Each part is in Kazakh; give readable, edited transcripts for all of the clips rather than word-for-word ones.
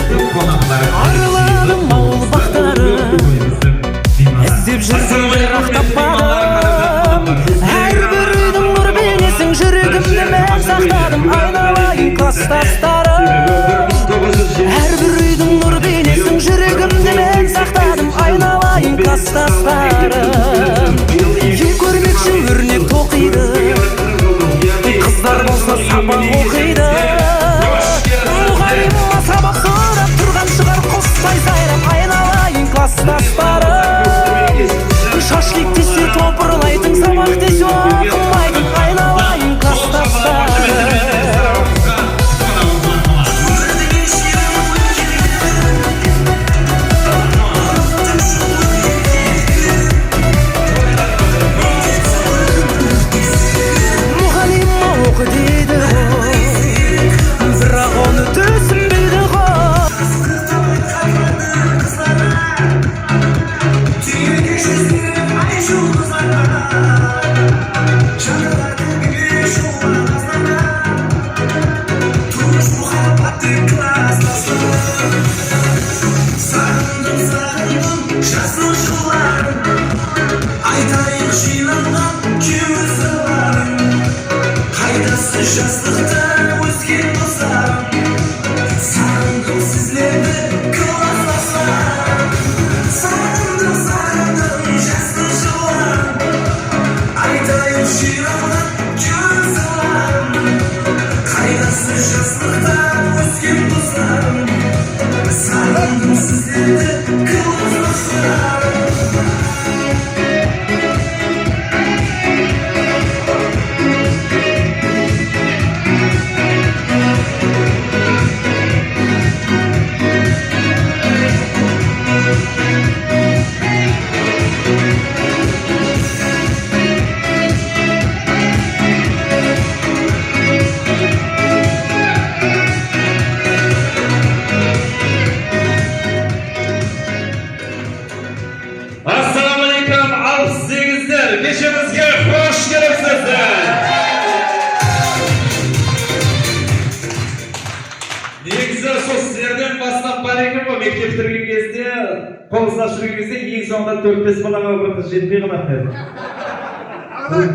Arıladım ağıl baktarı Ezdip жүрсем бірақ таппадым Әр бір үйдің нұр бейнесін жүрегімде мен сақтадым Айналайын класстастарым Әр бір үйдің нұр бейнесін жүрегімде мен сақтадым Айналайын класстастарым Ел көрмекші өрнек тоқиды Қыздар болса сабақ оқиды Мұғалимыма сабақ сұрап тұрған шығар қостай сайрап Айналайын класстастарым Шашлик десе топырлайтын, сабақ десе оқымайтын Айналайын класстастарым Мұғалима оқы дейді ғой Бірақ оны түсінбейді ғой Жастықта өскен достарым Сағындым сіздерді класстастарым Сағындым жасты жылдарым Айтайын шираған жүзіларым Қайдасы жастықта өскен достарым Сағындым сіздерді класстастарым Assalamualaikum azizlar, kechimizga xush kelibsizlar. Негізі сол сіздерден бастап бар екен ғой, мектеп бітірген кезде, қол ұстасып жүрген кезде ең соңында 4-5 балаға бір қыз жетпей қалады.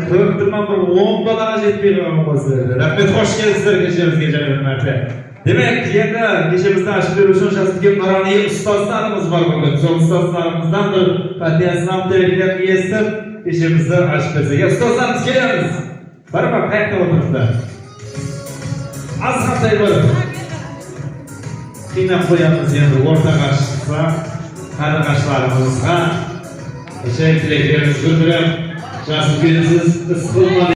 Төрттірман бір 10 балаға жетпей қалған осы. Рахмет, қош келіпсіздер кешемізге жаңа мәрте. Демек, енді кешемізді ашып беру үшін жазып келген нұрани ұстаздарымыз бар бүгін. Сол ұстаздарымыздан бір фатиасынан тілектерін естіп, кешемізді ашып берсек. Ұстаздарымыз келеміз. Бар ма, қайықта отырыңыздар. Азғантай бір қинап қоямыз енді ортаға шықса, қарлығашларымызға кешен тілектеріңіз білдіріп, жазып келесіз, іс қылмады.